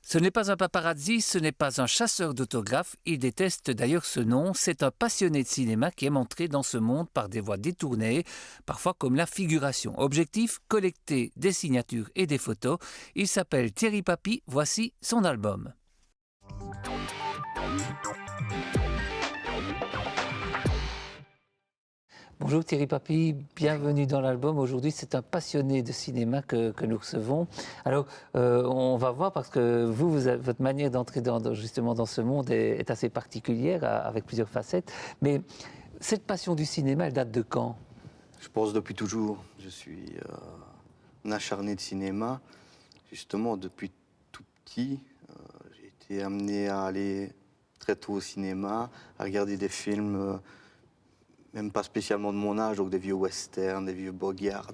Ce n'est pas un paparazzi, ce n'est pas un chasseur d'autographes, il déteste d'ailleurs ce nom, c'est un passionné de cinéma qui aime entrer dans ce monde par des voies détournées, parfois comme la figuration. Objectif, collecter des signatures et des photos. Il s'appelle Thierry Papy, voici son album. Bonjour Thierry Papy, bienvenue dans l'album. Aujourd'hui, c'est un passionné de cinéma que nous recevons. Alors, on va voir parce que votre manière d'entrer justement dans ce monde est assez particulière, avec plusieurs facettes. Mais cette passion du cinéma, elle date de quand? Je pense depuis toujours. Je suis un acharné de cinéma. Justement, depuis tout petit, j'ai été amené à aller très tôt au cinéma, à regarder des films, même pas spécialement de mon âge, donc des vieux westerns, des vieux Bogart,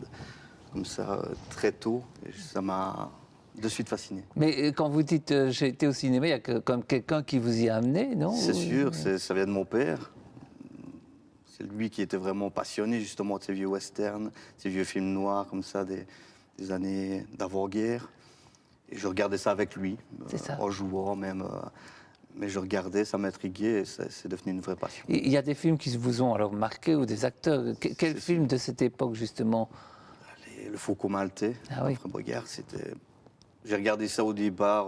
comme ça, très tôt. Et ça m'a de suite fasciné. Mais quand vous dites j'ai été au cinéma, il y a quand même quelqu'un qui vous y a amené, non? C'est sûr, ça vient de mon père. C'est lui qui était vraiment passionné justement de ces vieux westerns, ces vieux films noirs comme ça, des années d'avant-guerre. Et je regardais ça avec lui, en jouant même. Mais je regardais, ça m'intriguait et c'est devenu une vraie passion. Il y a des films qui vous ont alors marqué ou des acteurs. Quel film de cette époque justement? Le Faucon Maltais, Ah oui. Humphrey Bogart, c'était... J'ai regardé ça au départ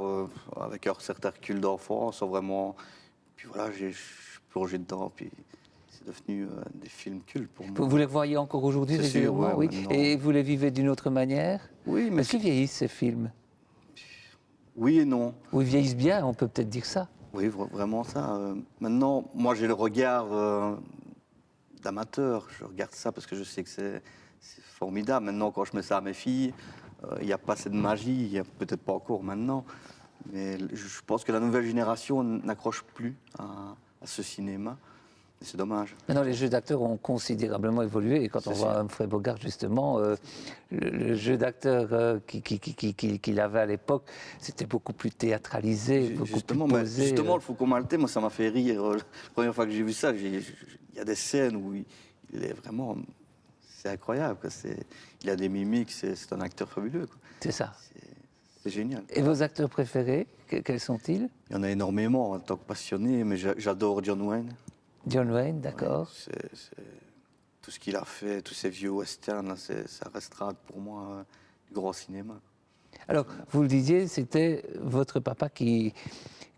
avec un certain recul d'enfant, sans vraiment... Puis voilà, je suis plongé dedans, puis c'est devenu des films cultes pour moi. Vous les voyez encore aujourd'hui régulièrement? Oui. Et vous les vivez d'une autre manière? Oui, mais... Est-ce qu'ils vieillissent ces films? Oui et non. Ou ils vieillissent bien, on peut peut-être dire ça. Oui, vraiment ça. Maintenant, moi j'ai le regard d'amateur. Je regarde ça parce que je sais que c'est formidable. Maintenant, quand je mets ça à mes filles, il n'y a pas cette magie, il n'y a peut-être pas encore maintenant. Mais je pense que la nouvelle génération n'accroche plus à ce cinéma. Et c'est dommage. Maintenant, les jeux d'acteurs ont considérablement évolué. Et quand on voit Humphrey Bogart, justement, le jeu d'acteur qu'il avait à l'époque, c'était beaucoup plus théâtralisé, beaucoup plus posé. Justement, le Faucon Maltais, moi, ça m'a fait rire. La première fois que j'ai vu ça, il y a des scènes où il est vraiment... C'est incroyable. Il a des mimiques, c'est un acteur fabuleux. C'est ça. C'est génial. Et vos acteurs préférés, quels sont-ils? Il y en a énormément en tant que passionné, mais j'adore John Wayne. John Wayne, d'accord. Ouais, tout ce qu'il a fait, tous ces vieux westerns, là, ça restera pour moi du grand cinéma. Alors, vous le disiez, c'était votre papa qui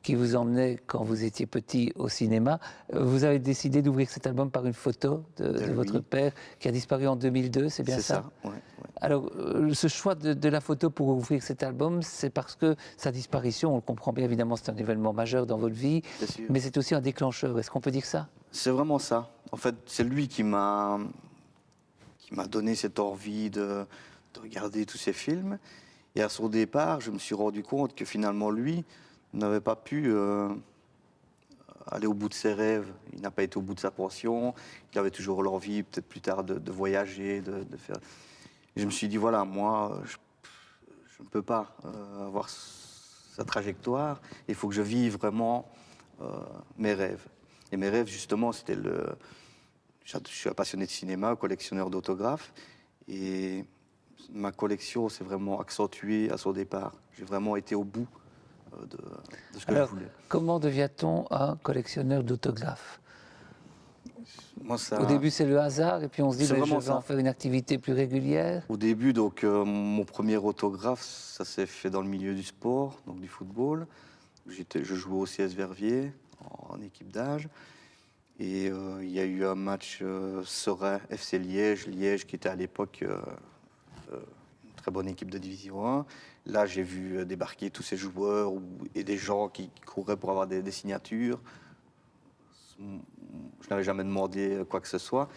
vous emmenait quand vous étiez petit au cinéma. Vous avez décidé d'ouvrir cet album par une photo de votre père qui a disparu en 2002, c'est bien ça? C'est ça, ouais. Alors, ce choix de la photo pour ouvrir cet album, c'est parce que sa disparition, on le comprend bien évidemment, c'est un événement majeur dans votre vie, mais c'est aussi un déclencheur. Est-ce qu'on peut dire ça? C'est vraiment ça. En fait, c'est lui qui m'a donné cette envie de regarder tous ces films. Et à son départ, je me suis rendu compte que finalement, lui n'avait pas pu aller au bout de ses rêves. Il n'a pas été au bout de sa pension. Il avait toujours l'envie, peut-être plus tard, de voyager, de faire... Et je me suis dit, voilà, moi, je ne peux pas avoir sa trajectoire. Il faut que je vive vraiment mes rêves. Et mes rêves, justement, c'était Je suis un passionné de cinéma, collectionneur d'autographes. Et ma collection s'est vraiment accentuée à son départ. J'ai vraiment été au bout de ce que je voulais. Comment devient-on un collectionneur d'autographes? Au début, c'est le hasard, et puis on se dit, je vais en faire une activité plus régulière. Au début, donc, mon premier autographe, ça s'est fait dans le milieu du sport, donc du football. Je jouais au CS Verviers, en équipe d'âge. Et il y a eu un match Serein FC Liège qui était à l'époque une très bonne équipe de Division 1. Là, j'ai vu débarquer tous ces joueurs et des gens qui couraient pour avoir des signatures. Je n'avais jamais demandé quoi que ce soit.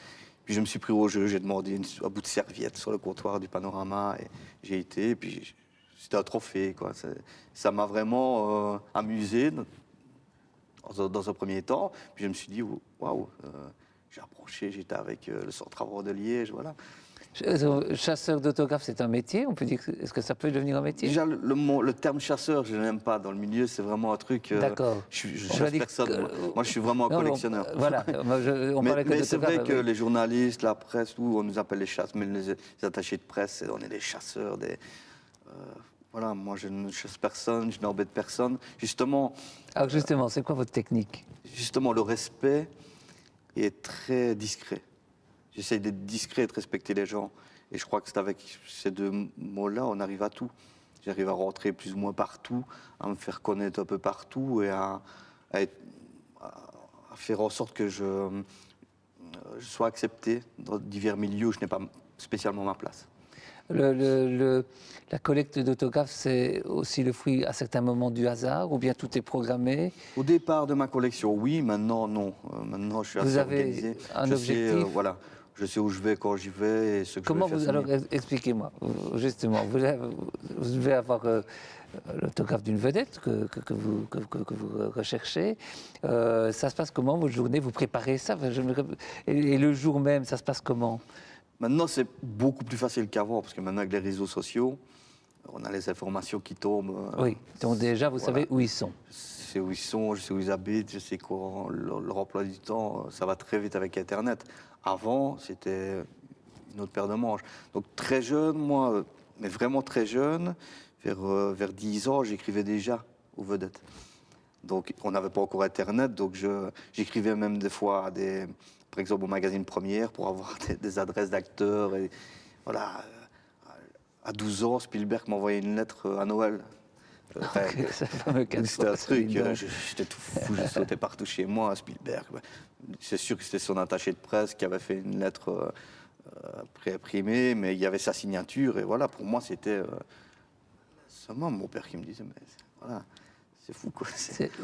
Puis je me suis pris au jeu, j'ai demandé un bout de serviette sur le comptoir du Panorama et j'ai été. Et puis c'était un trophée, quoi. Ça m'a vraiment amusé dans un premier temps. Puis je me suis dit, waouh, j'ai approché, j'étais avec le Centre Avant de Liège, voilà. Chasseur d'autographes, c'est un métier, on peut dire, est-ce que ça peut devenir un métier? Déjà, le terme chasseur, je n'aime pas dans le milieu, c'est vraiment un truc. D'accord. Je On va chasse dire personne. que- Moi, je suis vraiment un Non, collectionneur. voilà, on parlait que Mais c'est vrai d'autographes. que Oui. les journalistes, la presse, tout, on nous appelle les chasseurs, mais les attachés de presse, on est des chasseurs. Voilà, moi, je ne chasse personne, je n'embête personne. Alors justement, c'est quoi votre technique? Justement, le respect est très discret. J'essaye d'être discret et de respecter les gens. Et je crois que c'est avec ces deux mots-là, on arrive à tout. J'arrive à rentrer plus ou moins partout, à me faire connaître un peu partout et à faire en sorte que je sois accepté dans divers milieux où je n'ai pas spécialement ma place. La collecte d'autographes, c'est aussi le fruit à certains moments du hasard, ou bien tout est programmé? Au départ de ma collection, oui, maintenant, non. Maintenant, je suis Vous assez avez organisé. un Je objectif? sais, voilà, je sais où je vais quand j'y vais et ce que Comment je vais vous, faire alors signer. expliquez-moi, justement, vous devez avoir l'autographe d'une vedette que vous recherchez. Ça se passe comment, votre journée? Vous préparez ça? Et le jour même, ça se passe comment? Maintenant, c'est beaucoup plus facile qu'avant, parce que maintenant, avec les réseaux sociaux, on a les informations qui tombent. Oui, donc déjà, vous Voilà. savez où ils sont. Je sais où ils sont, je sais où ils habitent, je sais quoi, leur emploi du temps, ça va très vite avec Internet. Avant, c'était une autre paire de manches. Donc très jeune, moi, mais vraiment très jeune, vers 10 ans, j'écrivais déjà aux vedettes. Donc on n'avait pas encore Internet, donc j'écrivais même des fois par exemple au magazine Première pour avoir des adresses d'acteurs. Et voilà, à 12 ans, Spielberg m'envoyait une lettre à Noël. Enfin, Ce fameux cadeau, c'était un truc, dis donc. j'étais tout fou, je sautais partout chez moi, Spielberg. C'est sûr que c'était son attaché de presse qui avait fait une lettre pré-imprimée, mais il y avait sa signature, et voilà, pour moi, c'était seulement mon père qui me disait, mais voilà, c'est fou, quoi.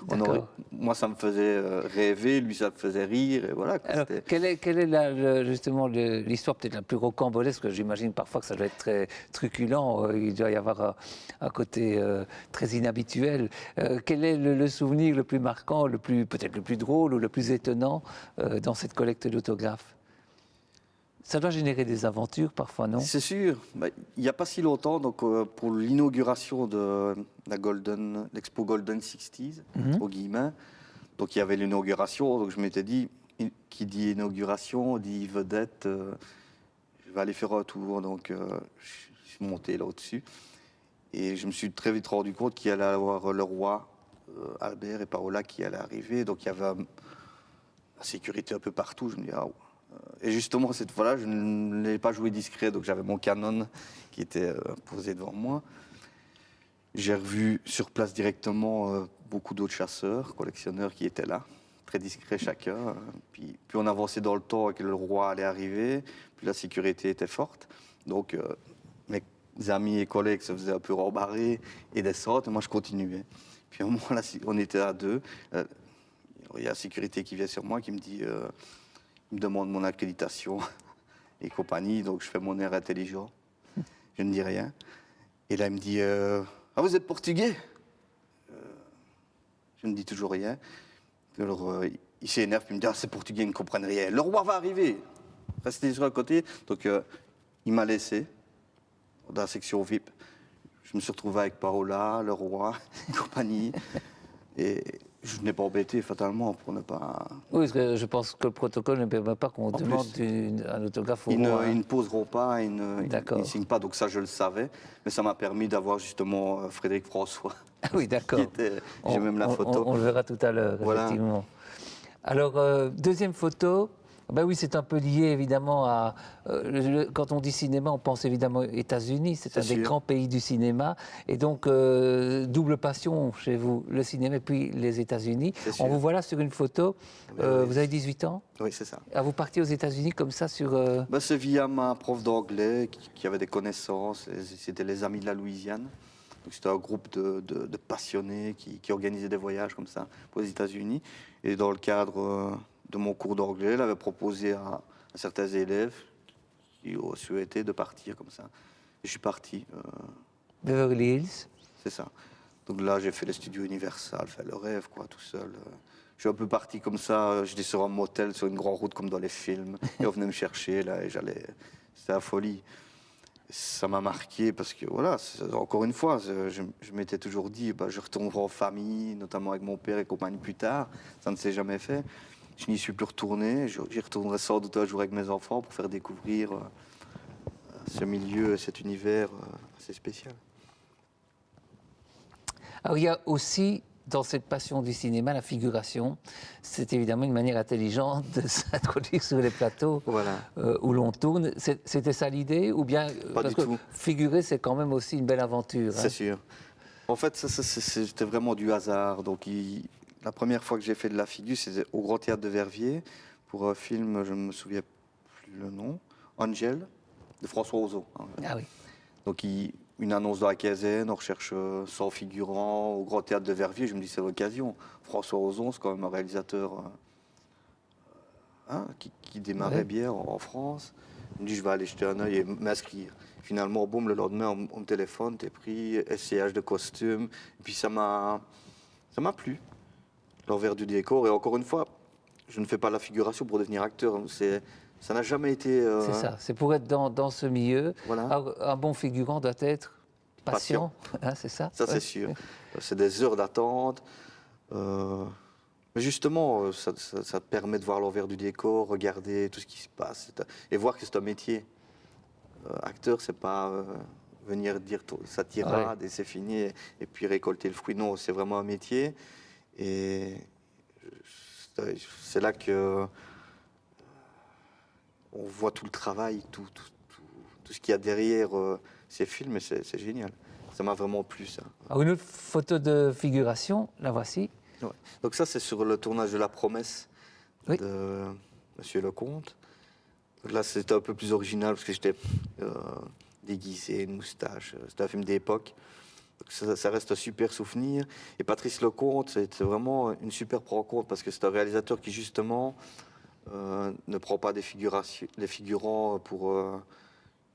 D'accord. Moi, ça me faisait rêver, lui, ça me faisait rire, et voilà. Quoi, Alors, quelle est justement l'histoire peut-être la plus rocambolesque, parce que j'imagine parfois que ça doit être très truculent, il doit y avoir un côté très inhabituel. Quel est le souvenir le plus marquant, peut-être le plus drôle ou le plus étonnant dans cette collecte d'autographes? Ça doit générer des aventures parfois, non? C'est sûr. Bah, il n'y a pas si longtemps, donc, pour l'inauguration de l'Expo Golden 60s, au Guillemin, donc il y avait l'inauguration, donc je m'étais dit, qui dit inauguration, dit vedette, je vais aller faire un tour, donc je suis monté là au-dessus. Et je me suis très vite rendu compte qu'il allait y avoir le roi Albert et Paola qui allaient arriver, donc il y avait la sécurité un peu partout. Je me dis, ah, et justement, cette fois-là, je ne l'ai pas joué discret, donc j'avais mon Canon qui était posé devant moi. J'ai revu sur place directement beaucoup d'autres chasseurs, collectionneurs qui étaient là, très discrets chacun. Puis on avançait dans le temps et que le roi allait arriver, puis la sécurité était forte. Donc mes amis et collègues se faisaient un peu rembarrer et descendre, et moi je continuais. Puis au moment là, on était à deux. Il y a la sécurité qui vient sur moi, qui me dit... il me demande mon accréditation et compagnie, donc je fais mon air intelligent. Je ne dis rien. Et là, il me dit ah, vous êtes portugais? Je ne dis toujours rien. Alors, il s'énerve, puis il me dit ah, ces portugais ne comprennent rien. Le roi va arriver. Restez sur le côté. Donc, il m'a laissé dans la section VIP. Je me suis retrouvé avec Paola, le roi, et compagnie. Et je n'ai pas embêté fatalement pour ne pas. Oui, parce que je pense que le protocole ne permet pas qu'on demande un autographe au roi. Ils ne poseront pas, ils ne signent pas, donc ça je le savais. Mais ça m'a permis d'avoir justement Frédéric François. Ah oui, d'accord. J'ai même la photo. On le verra tout à l'heure, Voilà. effectivement. Alors, deuxième photo. Ben oui, c'est un peu lié évidemment à... quand on dit cinéma, on pense évidemment aux États-Unis, c'est un des grands pays du cinéma. Et donc, double passion chez vous, le cinéma et puis les États-Unis. On vous voit là sur une photo, vous avez 18 ans? Oui, c'est ça. Ah, vous partiez aux États-Unis comme ça sur... Ben, c'est via ma prof d'anglais qui avait des connaissances, c'était les Amis de la Louisiane. C'était un groupe de passionnés qui organisaient des voyages comme ça pour les États-Unis. Et dans le cadre de mon cours d'anglais, elle avait proposé à certains élèves qui ont souhaité de partir comme ça. Et je suis parti. Beverly Hills. C'est ça. Donc là, j'ai fait les studios Universal, fait le rêve, quoi, tout seul. Je suis un peu parti comme ça. J'étais sur un motel, sur une grande route comme dans les films. Et on venait me chercher, là, et j'allais c'était la folie. Ça m'a marqué parce que, voilà, encore une fois, je m'étais toujours dit, bah, je retournerai en famille, notamment avec mon père et compagnie plus tard. Ça ne s'est jamais fait. Je n'y suis plus retourné. J'y retournerai sans doute un jour avec mes enfants pour faire découvrir ce milieu, cet univers assez spécial. Alors, il y a aussi, dans cette passion du cinéma, la figuration. C'est évidemment une manière intelligente de s'introduire sur les plateaux Voilà. où l'on tourne. C'était ça l'idée ou bien Pas parce du que tout. figurer, c'est quand même aussi une belle aventure. C'est sûr. En fait, c'était vraiment du hasard. Donc, la première fois que j'ai fait de la figure, c'était au Grand Théâtre de Verviers pour un film, je ne me souviens plus le nom, Angel, de François Ozon. Ah oui. Donc, une annonce dans la quinzaine, on recherche 100 figurants au Grand Théâtre de Verviers. Je me dis, c'est l'occasion. François Ozon, c'est quand même un réalisateur qui démarrait bien en France. Je me dis, je vais aller jeter un œil et m'inscrire. Finalement, boum, le lendemain, on me téléphone, t'es pris, essayage de costume. Et puis ça m'a plu, l'envers du décor. Et encore une fois, je ne fais pas la figuration pour devenir acteur. Ça n'a jamais été... C'est ça, c'est pour être dans ce milieu. Voilà. Alors, un bon figurant doit être patient, hein, c'est ça? Ça, c'est sûr. C'est des heures d'attente. Mais justement, ça te permet de voir l'envers du décor, regarder tout ce qui se passe et voir que c'est un métier. Acteur, c'est pas venir dire sa tirade et c'est fini et puis récolter le fruit. Non, c'est vraiment un métier. Et c'est là que on voit tout le travail, tout ce qu'il y a derrière ces films, et c'est génial. Ça m'a vraiment plu, ça. Alors, une autre photo de figuration, la voici. Ouais. Donc ça, c'est sur le tournage de La Promesse de Monsieur Lecomte. Donc là, c'était un peu plus original parce que j'étais déguisé, une moustache. C'était un film d'époque. Donc ça reste un super souvenir. Et Patrice Lecomte, c'était vraiment une super rencontre parce que c'est un réalisateur qui, justement, ne prend pas des figurants pour...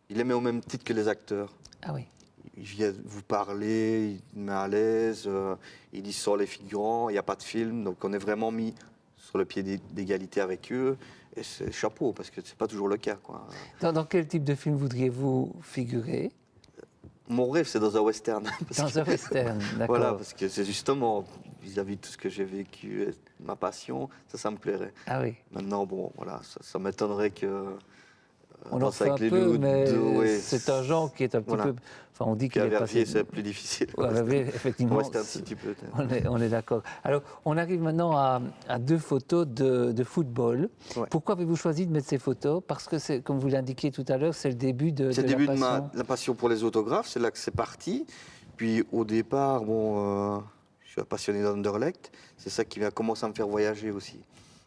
il les met au même titre que les acteurs. Ah oui. Il vient vous parler, il met à l'aise, il dit sur les figurants, il n'y a pas de film, donc on est vraiment mis sur le pied d'égalité avec eux, et c'est chapeau, parce que c'est pas toujours le cas, quoi. Dans quel type de film voudriez-vous figurer? Mon rêve, c'est dans un western. Dans un western, d'accord. Voilà, parce que c'est justement, vis-à-vis de tout ce que j'ai vécu, et ma passion, ça me plairait. Ah oui. Maintenant, bon, voilà, ça m'étonnerait que... On en fait un peu, mais c'est un genre qui est un petit peu... Enfin, on dit qu'il est Verviers, c'est plus difficile. Ouais, effectivement, Western City, peut-être. On est d'accord. Alors, on arrive maintenant à deux photos de football. Ouais. Pourquoi avez-vous choisi de mettre ces photos? Parce que, comme vous l'indiquiez tout à l'heure, c'est le début de C'est le la début passion. de la passion pour les autographes, c'est là que c'est parti. Puis au départ, bon, je suis un passionné d'Anderlecht. C'est ça qui va commencer à me faire voyager aussi.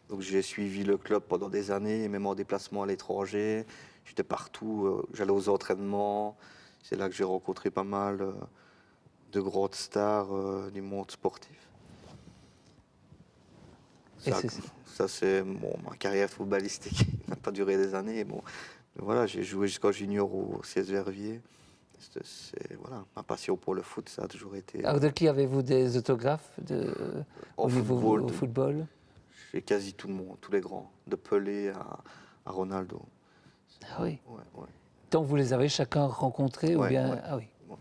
Donc j'ai suivi le club pendant des années, même en déplacement à l'étranger. J'étais partout, j'allais aux entraînements. C'est là que j'ai rencontré pas mal de grandes stars du monde sportif. Ça c'est ma carrière footballistique. qui n'a pas duré des années. Bon, mais voilà, j'ai joué jusqu'en junior au CS Verviers. Voilà, ma passion pour le foot, ça a toujours été... Alors, de qui avez-vous des autographes au football? J'ai quasi tout le monde, tous les grands, de Pelé à Ronaldo. Ah oui. Ouais. Donc vous les avez chacun rencontrés ou bien... Ouais. Ah oui. Ouais.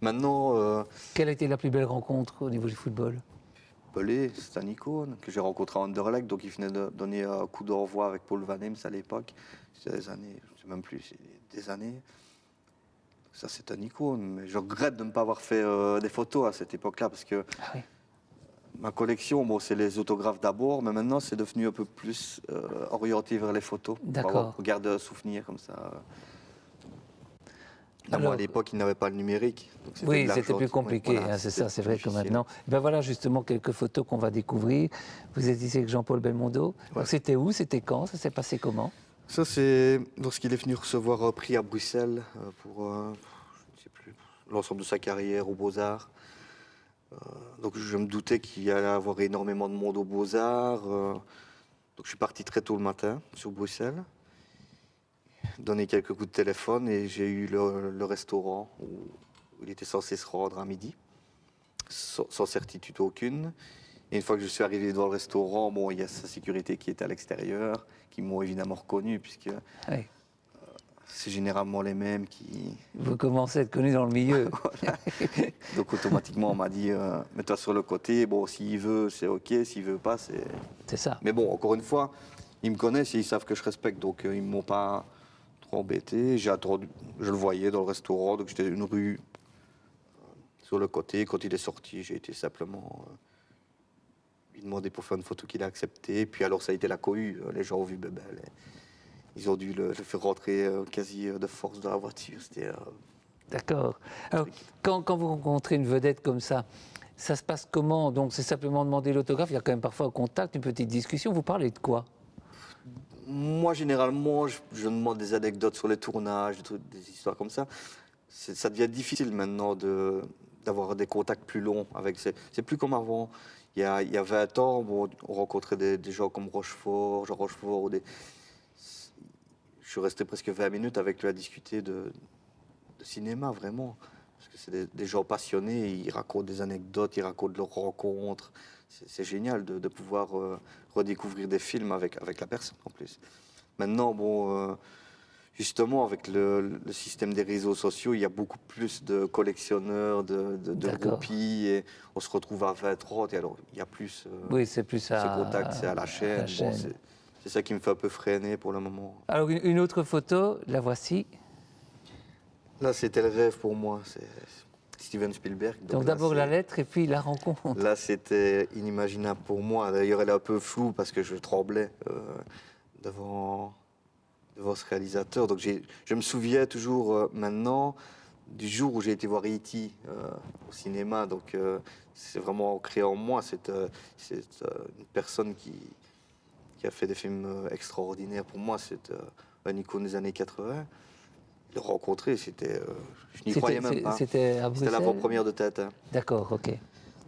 Maintenant... Quelle a été la plus belle rencontre au niveau du football? Pelé, c'est un icône que j'ai rencontré à Anderlecht, donc il venait de donner un coup d'envoi avec Paul Van Ems à l'époque. C'était des années, je ne sais même plus, c'est des années. Ça, c'est un icône, mais je regrette de ne pas avoir fait des photos à cette époque-là, parce que ma collection, bon, c'est les autographes d'abord, mais maintenant, c'est devenu un peu plus orienté vers les photos. D'accord. Pour garder un souvenir comme ça. Alors, moi, à l'époque, il n'avait pas le numérique. Oui, c'était plus compliqué, voilà, c'est ça, c'est vrai que maintenant... Ben voilà justement quelques photos qu'on va découvrir. Vous êtes ici avec Jean-Paul Belmondo. Ouais. C'était où, c'était quand, ça s'est passé comment? Ça, c'est lorsqu'il est venu recevoir un prix à Bruxelles pour, je ne sais plus, l'ensemble de sa carrière aux Beaux-Arts. Donc je me doutais qu'il allait avoir énormément de monde aux Beaux-Arts. Donc je suis parti très tôt le matin sur Bruxelles, donner quelques coups de téléphone et j'ai eu le restaurant où il était censé se rendre à midi, sans certitude aucune. Et une fois que je suis arrivé devant le restaurant, il y a sa sécurité qui était à l'extérieur, qui m'ont évidemment reconnu, puisque c'est généralement les mêmes qui... Vous commencez à être connu dans le milieu. Voilà. Donc automatiquement, on m'a dit, mets-toi sur le côté. Bon, s'il veut, c'est OK. S'il veut pas, c'est... C'est ça. Mais bon, encore une fois, ils me connaissent et ils savent que je respecte. Donc ils ne m'ont pas trop embêté. J'ai attendu, je le voyais dans le restaurant. Donc j'étais une rue sur le côté. Quand il est sorti, j'ai été simplement lui demander pour faire une photo qu'il a acceptée. Puis alors, ça a été la cohue. Les gens ont vu Bébel. Ils ont dû le faire rentrer quasi de force dans la voiture. C'était... D'accord. Alors, quand vous rencontrez une vedette comme ça se passe comment? Donc, c'est simplement demander l'autographe. Il y a quand même parfois un contact, une petite discussion. Vous parlez de quoi? Moi, généralement, je demande des anecdotes sur les tournages, des histoires comme ça. Ça devient difficile maintenant d'avoir des contacts plus longs avec. C'est plus comme avant. Il y a 20 ans, bon, on rencontrait des gens comme Rochefort, Jean Rochefort. Je suis resté presque 20 minutes avec lui à discuter de cinéma, vraiment. Parce que c'est des gens passionnés, ils racontent des anecdotes, ils racontent leurs rencontres. C'est génial de pouvoir redécouvrir des films avec la personne en plus. Maintenant, bon, justement, avec le système des réseaux sociaux, il y a beaucoup plus de collectionneurs, de groupies, et on se retrouve à 20, 30, et alors il y a plus Oui, c'est plus ce à contact, c'est à la chaîne. Bon, chaîne. c'est ça qui me fait un peu freiner pour le moment. Alors, une autre photo, la voici. Là, c'était le rêve pour moi, c'est Steven Spielberg. Donc là, d'abord la lettre et puis la rencontre. Là, c'était inimaginable pour moi. D'ailleurs, elle est un peu floue parce que je tremblais devant ce réalisateur. Donc, je me souviens toujours maintenant du jour où j'ai été voir E.T. Au cinéma. Donc, c'est vraiment ancré en moi. C'est une personne qui a fait des films extraordinaires. Pour moi, c'est un icône des années 80. Le rencontrer, c'était, je n'y croyais même pas. C'était à Bruxelles. C'était l'avant-première de Tintin. D'accord, ok.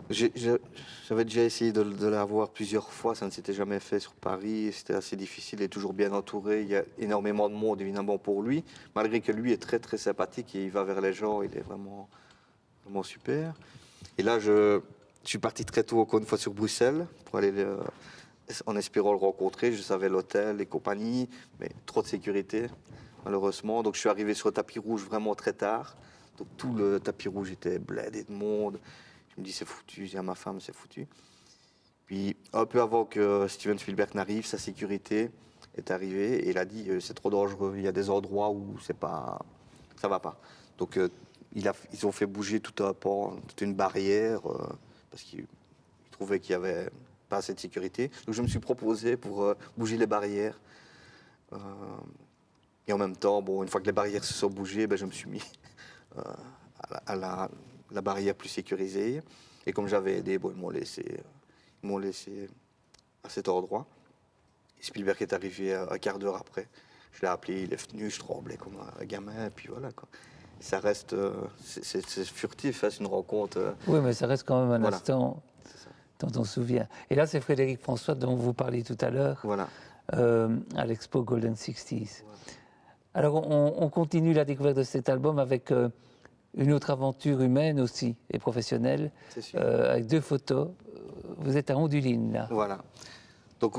J'avais déjà essayé de la voir plusieurs fois, ça ne s'était jamais fait sur Paris, c'était assez difficile, il est toujours bien entouré, il y a énormément de monde évidemment pour lui, malgré que lui est très très sympathique et il va vers les gens, il est vraiment, vraiment super. Et là, je suis parti très tôt encore une fois sur Bruxelles pour aller en espérant le rencontrer, je savais l'hôtel et compagnie, mais trop de sécurité malheureusement, donc je suis arrivé sur le tapis rouge vraiment très tard, donc tout le tapis rouge était blindé de monde. Je me dis, c'est foutu, je dis à ma femme, c'est foutu. Puis, un peu avant que Steven Spielberg n'arrive, sa sécurité est arrivée et il a dit, c'est trop dangereux, il y a des endroits où ça va pas. Donc, ils ont fait bouger tout un pan, toute une barrière, parce qu'ils trouvaient qu'il y avait pas assez de sécurité. Donc, je me suis proposé pour bouger les barrières. Et en même temps, bon, une fois que les barrières se sont bougées, ben, je me suis mis à la barrière plus sécurisée. Et comme j'avais aidé, bon, ils m'ont laissé à cet endroit. Et Spielberg est arrivé un quart d'heure après. Je l'ai appelé, il est venu, je tremblais comme un gamin, et puis voilà, quoi. Ça reste, c'est furtif, hein, c'est une rencontre. Oui, mais ça reste quand même un voilà. instant dont on se souvient. Et là, c'est Frédéric François dont vous parliez tout à l'heure, Voilà. À l'Expo Golden 60s. Voilà. Alors, on continue la découverte de cet album avec une autre aventure humaine aussi, et professionnelle, avec 2 photos. Vous êtes à Onduline, là. Voilà. Donc,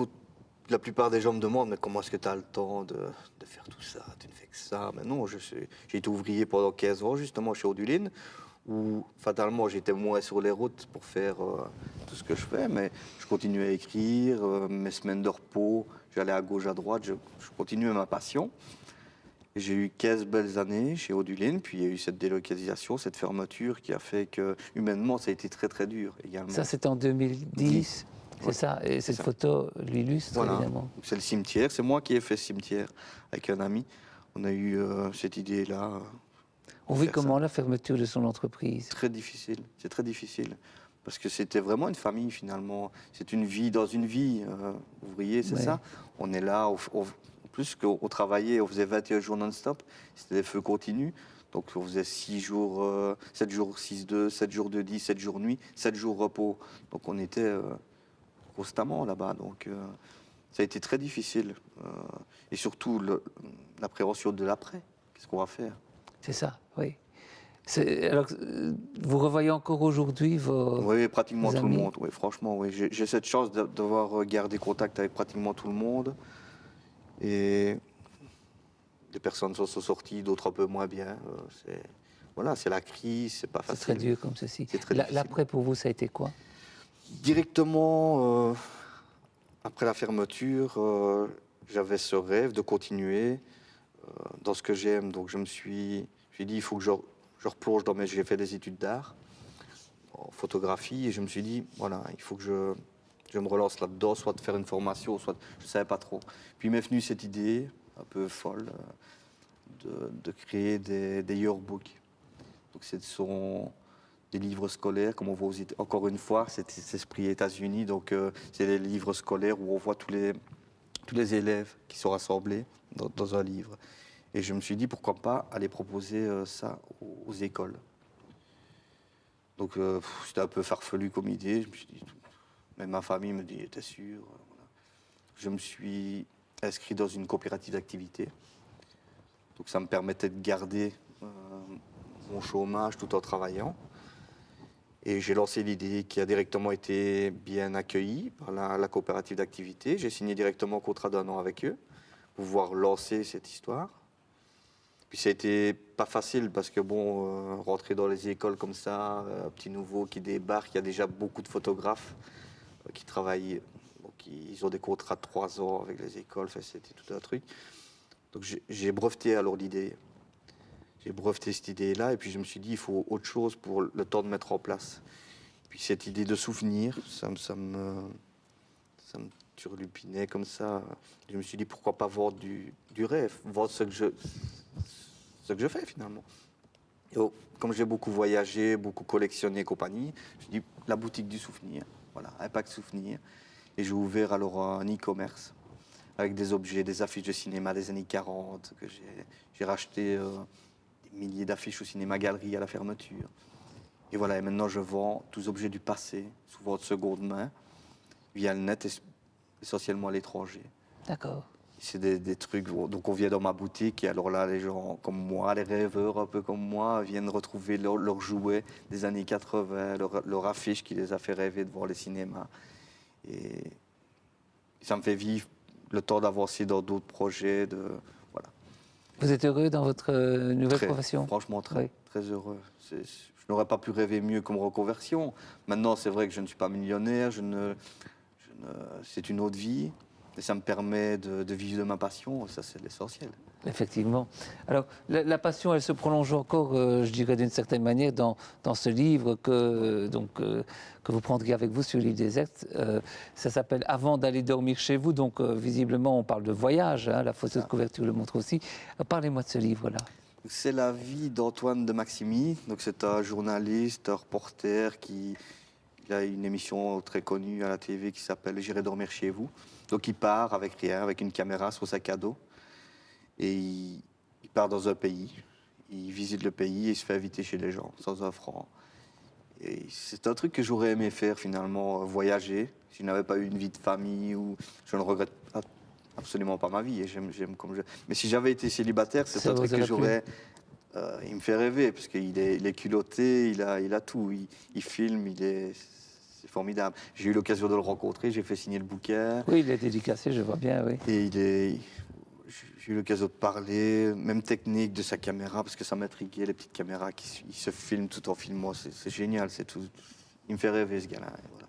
la plupart des gens me demandent, mais comment est-ce que tu as le temps de faire tout ça? Tu ne fais que ça. Mais non, j'ai été ouvrier pendant 15 ans, justement, chez Onduline, où, fatalement, j'étais moins sur les routes pour faire tout ce que je fais, mais je continuais à écrire, mes semaines de repos, j'allais à gauche, à droite, je continuais ma passion. J'ai eu 15 belles années chez Onduline, puis il y a eu cette délocalisation, cette fermeture qui a fait que, humainement, ça a été très très dur également. Ça, c'était en 2010, c'est ça? Et cette photo l'illustre, voilà. Évidemment. C'est le cimetière, c'est moi qui ai fait ce cimetière avec un ami. On a eu cette idée-là. On vit comment la fermeture de son entreprise? Très difficile, c'est très difficile. Parce que c'était vraiment une famille finalement. C'est une vie dans une vie, ouvrier, c'est ça. On est là, plus qu'on travaillait, on faisait 21 jours non-stop, c'était des feux continus. Donc on faisait 6 jours, 7 jours 6-2, 7 jours de 10, 7 jours nuit, 7 jours repos. Donc on était constamment là-bas. Donc ça a été très difficile. Et surtout l'appréhension de l'après. Qu'est-ce qu'on va faire? C'est ça, oui. Alors, vous revoyez encore aujourd'hui vos Oui, pratiquement amis? Tout le monde. Oui, franchement, oui. J'ai cette chance d'avoir gardé contact avec pratiquement tout le monde. Et des personnes s'en sont sorties, d'autres un peu moins bien. Voilà, c'est la crise, c'est pas C'est facile. très dur comme ceci. C'est très difficile. L'après pour vous, ça a été quoi? Directement, après la fermeture, j'avais ce rêve de continuer dans ce que j'aime. Donc je me suis dit, il faut que je replonge dans mes... J'ai fait des études d'art, en photographie, et je me suis dit, voilà, il faut que je me relance là-dedans, soit de faire une formation, soit... Je ne savais pas trop. Puis m'est venue cette idée, un peu folle, de créer des yearbooks. Donc ce sont des livres scolaires, comme on voit encore une fois, cet esprit États-Unis. Donc c'est les livres scolaires où on voit tous les élèves qui sont rassemblés dans un livre. Et je me suis dit, pourquoi pas aller proposer ça aux écoles. Donc c'était un peu farfelu comme idée. Je me suis dit, même ma famille me dit, t'es sûr? Voilà. Je me suis inscrit dans une coopérative d'activité. Donc ça me permettait de garder mon chômage tout en travaillant. Et j'ai lancé l'idée qui a directement été bien accueillie par la coopérative d'activité. J'ai signé directement un contrat d'1 an avec eux pour pouvoir lancer cette histoire. Puis ça a été pas facile parce que bon, rentrer dans les écoles comme ça, un petit nouveau qui débarque, il y a déjà beaucoup de photographes qui travaillent, donc ils ont des contrats de 3 ans avec les écoles, enfin, c'était tout un truc. Donc j'ai breveté alors l'idée. J'ai breveté cette idée-là et puis je me suis dit il faut autre chose pour le temps de mettre en place. Puis cette idée de souvenir, ça me turlupinait comme ça. Je me suis dit pourquoi pas vendre du rêve, vendre ce que je fais finalement. Et comme j'ai beaucoup voyagé, beaucoup collectionné et compagnie, je me suis dit la boutique du souvenir, voilà, Impact Souvenir. Et j'ai ouvert alors un e-commerce avec des objets, des affiches de cinéma des années 40 que j'ai racheté des milliers d'affiches au cinéma galerie à la fermeture. Et voilà, et maintenant je vends tous les objets du passé, souvent de seconde main, via le net et essentiellement à l'étranger. D'accord. C'est des trucs, donc on vient dans ma boutique et alors là les gens comme moi, les rêveurs un peu comme moi, viennent retrouver leurs jouets des années 80, leur affiche qui les a fait rêver de voir les cinémas. Et ça me fait vivre le temps d'avancer dans d'autres projets, voilà. Vous êtes heureux dans votre nouvelle profession? Franchement, très, Oui. très heureux. Je n'aurais pas pu rêver mieux comme reconversion. Maintenant, c'est vrai que je ne suis pas millionnaire, c'est une autre vie. Et ça me permet de vivre de ma passion, ça c'est l'essentiel. Effectivement. Alors, la passion, elle se prolonge encore, je dirais d'une certaine manière, dans ce livre que vous prendrez avec vous sur l'île déserte. Ça s'appelle « Avant d'aller dormir chez vous ». Donc, visiblement, on parle de voyage, hein, la photo de couverture le montre aussi. Parlez-moi de ce livre-là. C'est la vie d'Antoine de Maximi. Donc, c'est un journaliste, un reporter il a une émission très connue à la TV qui s'appelle « J'irai dormir chez vous ». Donc, il part avec rien, avec une caméra sur sac à dos. Et il part dans un pays, il visite le pays et il se fait inviter chez les gens, sans un franc. Et c'est un truc que j'aurais aimé faire finalement, voyager. Si je n'avais pas eu une vie de famille, ou je ne regrette absolument pas ma vie. Et j'aime comme je... Mais si j'avais été célibataire, c'est un truc que j'aurais... il me fait rêver, parce qu'il est culotté, il a tout. Il filme, c'est formidable. J'ai eu l'occasion de le rencontrer, j'ai fait signer le bouquin. Oui, il est dédicacé, je vois bien, oui. Et j'ai eu l'occasion de parler, même technique de sa caméra, parce que ça m'intriguait, les petites caméras qui se filment tout en filmant. C'est génial, c'est tout. Il me fait rêver, ce gars-là. Voilà.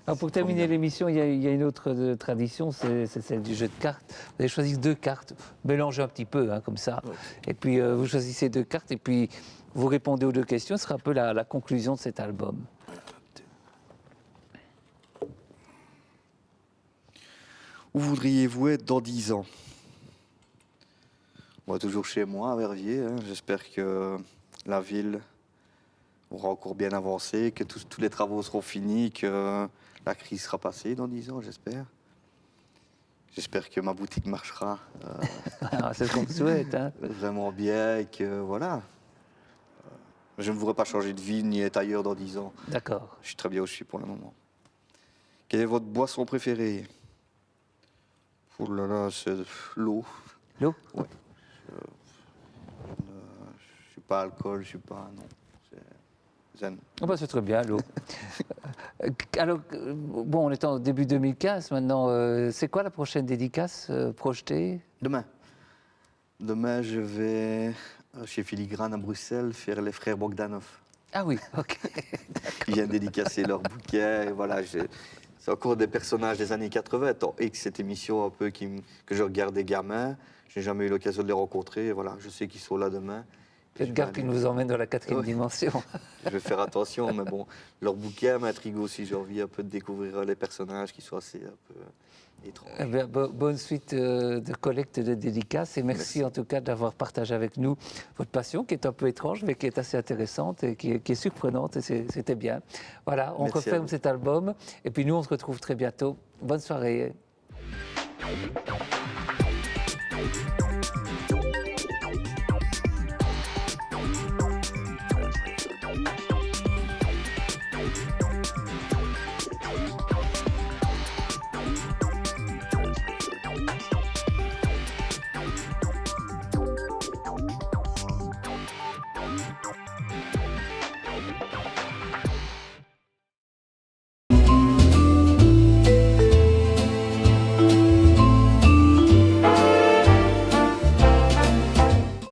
Alors pour terminer l'émission, il y a une autre tradition, c'est celle du jeu de cartes. Vous avez choisi 2 cartes, mélangez un petit peu, hein, comme ça. Ouais. Et puis vous choisissez 2 cartes et puis vous répondez aux 2 questions. Ce sera un peu la conclusion de cet album. Où voudriez-vous être dans 10 ans? Moi, toujours chez moi, à Verviers. Hein. J'espère que la ville aura encore bien avancé, que tous les travaux seront finis, que la crise sera passée dans 10 ans, j'espère. J'espère que ma boutique marchera. C'est ce qu'on souhaite. Hein. Vraiment bien et que, voilà. Je ne voudrais pas changer de vie ni être ailleurs dans 10 ans. D'accord. Je suis très bien où je suis pour le moment. Quelle est votre boisson préférée? Oh là là, c'est l'eau. L'eau? Ouais. Je suis pas alcool, je suis pas... Non, c'est zen. Oh bah c'est très bien, l'eau. Alors, bon, on est en début 2015 maintenant. C'est quoi la prochaine dédicace projetée? Demain. Demain, je vais chez Filigrane à Bruxelles faire les frères Bogdanov. Ah oui, ok. Ils viennent dédicacer leur bouquet. Et voilà, c'est encore des personnages des années 80, et que cette émission un peu que je regardais gamin. Je n'ai jamais eu l'occasion de les rencontrer. Et voilà, je sais qu'ils sont là demain. Faites gaffe qu'ils nous emmènent dans la 4e dimension. Je vais faire attention, mais bon, leur bouquin m'intrigue aussi. J'ai envie un peu de découvrir les personnages qui sont assez un peu étranges. Eh bien, bonne suite de collecte de dédicaces et merci en tout cas d'avoir partagé avec nous votre passion qui est un peu étrange mais qui est assez intéressante et qui est surprenante et c'était bien. Voilà, on referme cet album et puis nous on se retrouve très bientôt. Bonne soirée.